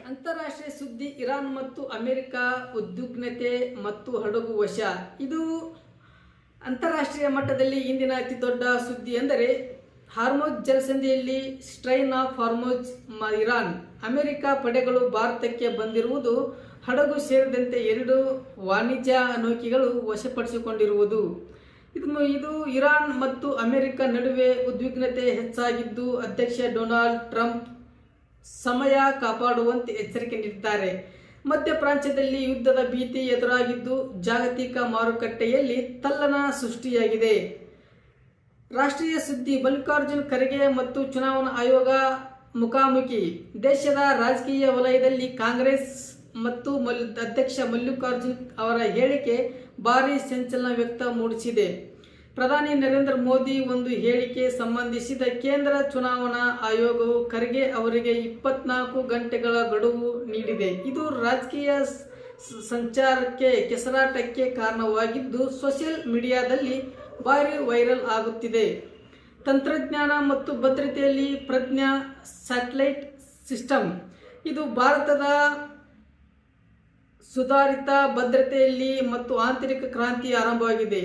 ಅಂತಾರಾಷ್ಟ್ರೀಯ ಸುದ್ದಿ ಇರಾನ್ ಮತ್ತು ಅಮೆರಿಕ ಉದ್ವಿಗ್ನತೆ ಮತ್ತು ಹಡಗು ವಶ. ಇದು ಅಂತಾರಾಷ್ಟ್ರೀಯ ಮಟ್ಟದಲ್ಲಿ ಇಂದಿನ ಅತಿ ದೊಡ್ಡ ಸುದ್ದಿ ಎಂದರೆ ಹಾರ್ಮುಜ್ ಜಲಸಂಧಿಯಲ್ಲಿ strait of Hormuz. Iran America ಪಡೆಗಳು ಭಾರತಕ್ಕೆ ಬಂದಿರುವುದು, ಹಡಗು ಸೇರಿದಂತೆ 2 ವಾಣಿಜ್ಯ ನೌಕೆಗಳು ವಶಪಡಿಸಿಕೊಂಡಿರುವುದು. ಇದು ಇರಾನ್ ಮತ್ತು ಅಮೆರಿಕ ನಡುವೆ ಉದ್ವಿಗ್ನತೆ ಹೆಚ್ಚಾಗಿದ್ದು, ಅಧ್ಯಕ್ಷ ಡೊನಾಲ್ಡ್ ಟ್ರಂಪ್ ಸಮಯ ಕಾಪಾಡುವಂತೆ ಎಚ್ಚರಿಕೆ ನೀಡಿದ್ದಾರೆ. ಮಧ್ಯ ಪ್ರಾಚ್ಯದಲ್ಲಿ ಯುದ್ಧದ ಭೀತಿ ಎದುರಾಗಿದ್ದು, ಜಾಗತಿಕ ಮಾರುಕಟ್ಟೆಯಲ್ಲಿ ತಲ್ಲಣ ಸೃಷ್ಟಿಯಾಗಿದೆ. ರಾಷ್ಟ್ರೀಯ ಸುದ್ದಿ ಮಲ್ಲಿಕಾರ್ಜುನ್ ಖರ್ಗೆ ಮತ್ತು ಚುನಾವಣಾ ಆಯೋಗ ಮುಖಾಮುಖಿ. ದೇಶದ ರಾಜಕೀಯ ವಲಯದಲ್ಲಿ ಕಾಂಗ್ರೆಸ್ ಮತ್ತು ಅಧ್ಯಕ್ಷ ಮಲ್ಲಿಕಾರ್ಜುನ್ ಅವರ ಹೇಳಿಕೆ ಭಾರೀ ಸಂಚಲನ ವ್ಯಕ್ತ ಮೂಡಿಸಿದೆ. ಪ್ರಧಾನಿ ನರೇಂದ್ರ ಮೋದಿ ಒಂದು ಹೇಳಿಕೆ ಸಂಬಂಧಿಸಿದ ಕೇಂದ್ರ ಚುನಾವಣಾ ಆಯೋಗವು ಖರ್ಗೆ ಅವರಿಗೆ 24 ಗಂಟೆಗಳ ಗಡುವು ನೀಡಿದೆ. ಇದು ರಾಜಕೀಯ ಸಂಚಾರಕ್ಕೆ ಕೆಸರಾಟಕ್ಕೆ ಕಾರಣವಾಗಿದ್ದು, ಸೋಷಿಯಲ್ ಮೀಡಿಯಾದಲ್ಲಿ ಭಾರಿ ವೈರಲ್ ಆಗುತ್ತಿದೆ. ತಂತ್ರಜ್ಞಾನ ಮತ್ತು ಭದ್ರತೆಯಲ್ಲಿ ಪ್ರಜ್ಞಾ ಸ್ಯಾಟಲೈಟ್ ಸಿಸ್ಟಮ್. ಇದು ಭಾರತದ ಸುಧಾರಿತ ಭದ್ರತೆಯಲ್ಲಿ ಮತ್ತು ಆಂತರಿಕ ಕ್ರಾಂತಿ ಆರಂಭವಾಗಿದೆ.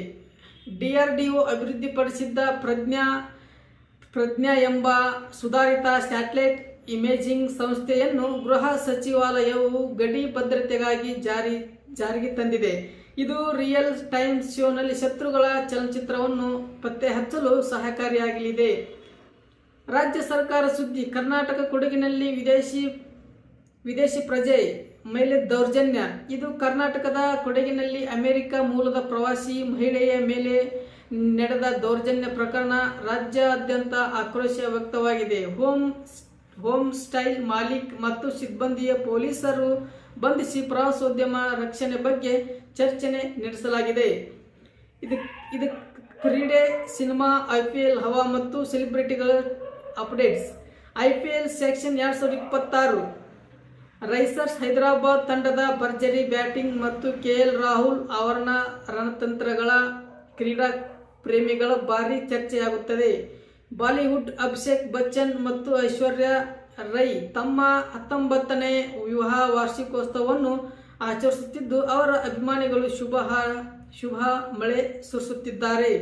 DRDO ಅಭಿವೃದ್ಧಿಪಡಿಸಿದ್ದ ಪ್ರಜ್ಞಾ ಎಂಬ ಸುಧಾರಿತ ಸ್ಯಾಟಲೈಟ್ ಇಮೇಜಿಂಗ್ ಸಂಸ್ಥೆಯನ್ನು ಗೃಹ ಸಚಿವಾಲಯವು ಗಡಿ ಭದ್ರತೆಗಾಗಿ ಜಾರಿಗೆ ತಂದಿದೆ. ಇದು ರಿಯಲ್ ಟೈಮ್ ಶೋನಲ್ಲಿ ಶತ್ರುಗಳ ಚಲನಚಿತ್ರವನ್ನು ಪತ್ತೆ ಹಚ್ಚಲು ಸಹಕಾರಿಯಾಗಲಿದೆ. ರಾಜ್ಯ ಸರ್ಕಾರ ಸುದ್ದಿ. ಕರ್ನಾಟಕ ಕೊಡಗಿನಲ್ಲಿ ವಿದೇಶಿ ಪ್ರಜೆ ಮೇಲೆ ದೌರ್ಜನ್ಯ. ಇದು ಕರ್ನಾಟಕದ ಕೊಡಗಿನಲ್ಲಿ ಅಮೆರಿಕ ಮೂಲದ ಪ್ರವಾಸಿ ಮಹಿಳೆಯ ಮೇಲೆ ನಡೆದ ದೌರ್ಜನ್ಯ ಪ್ರಕರಣ ರಾಜ್ಯಾದ್ಯಂತ ಆಕ್ರೋಶ ವ್ಯಕ್ತವಾಗಿದೆ. ಹೋಮ್ ಸ್ಟೈಲ್ ಮಾಲೀಕ್ ಮತ್ತು ಸಿಬ್ಬಂದಿಯ ಪೊಲೀಸರು ಬಂಧಿಸಿ ಪ್ರವಾಸೋದ್ಯಮ ರಕ್ಷಣೆ ಬಗ್ಗೆ ಚರ್ಚೆ ನಡೆಸಲಾಗಿದೆ. ಇದು ಕ್ರೀಡೆ, ಸಿನಿಮಾ, IPL ಹವಾ ಮತ್ತು ಸೆಲೆಬ್ರಿಟಿಗಳ updates. IPL section 2026 risers Hyderabad ತಂಡದ ಭರ್ಜರಿ ಬ್ಯಾಟಿಂಗ್ ಮತ್ತು KL ರಾಹುಲ್ ಅವರ ರಣತಂತ್ರಗಳ ಕ್ರೀಡಾ ಪ್ರೇಮಿಗಳ ಭಾರಿ ಚರ್ಚೆಯಾಗುತ್ತದೆ. ಬಾಲಿವುಡ್ ಅಭಿಷೇಕ್ ಬಚ್ಚನ್ ಮತ್ತು ಐಶ್ವರ್ಯಾ ರೈ ತಮ್ಮ 19ನೇ ವಿವಾಹ ವಾರ್ಷಿಕೋತ್ಸವವನ್ನು ಆಚರಿಸುತ್ತಿದ್ದು, ಅವರ ಅಭಿಮಾನಿಗಳು ಶುಭ ಮಳೆ ಸುರಿಸುತ್ತಿದ್ದಾರೆ.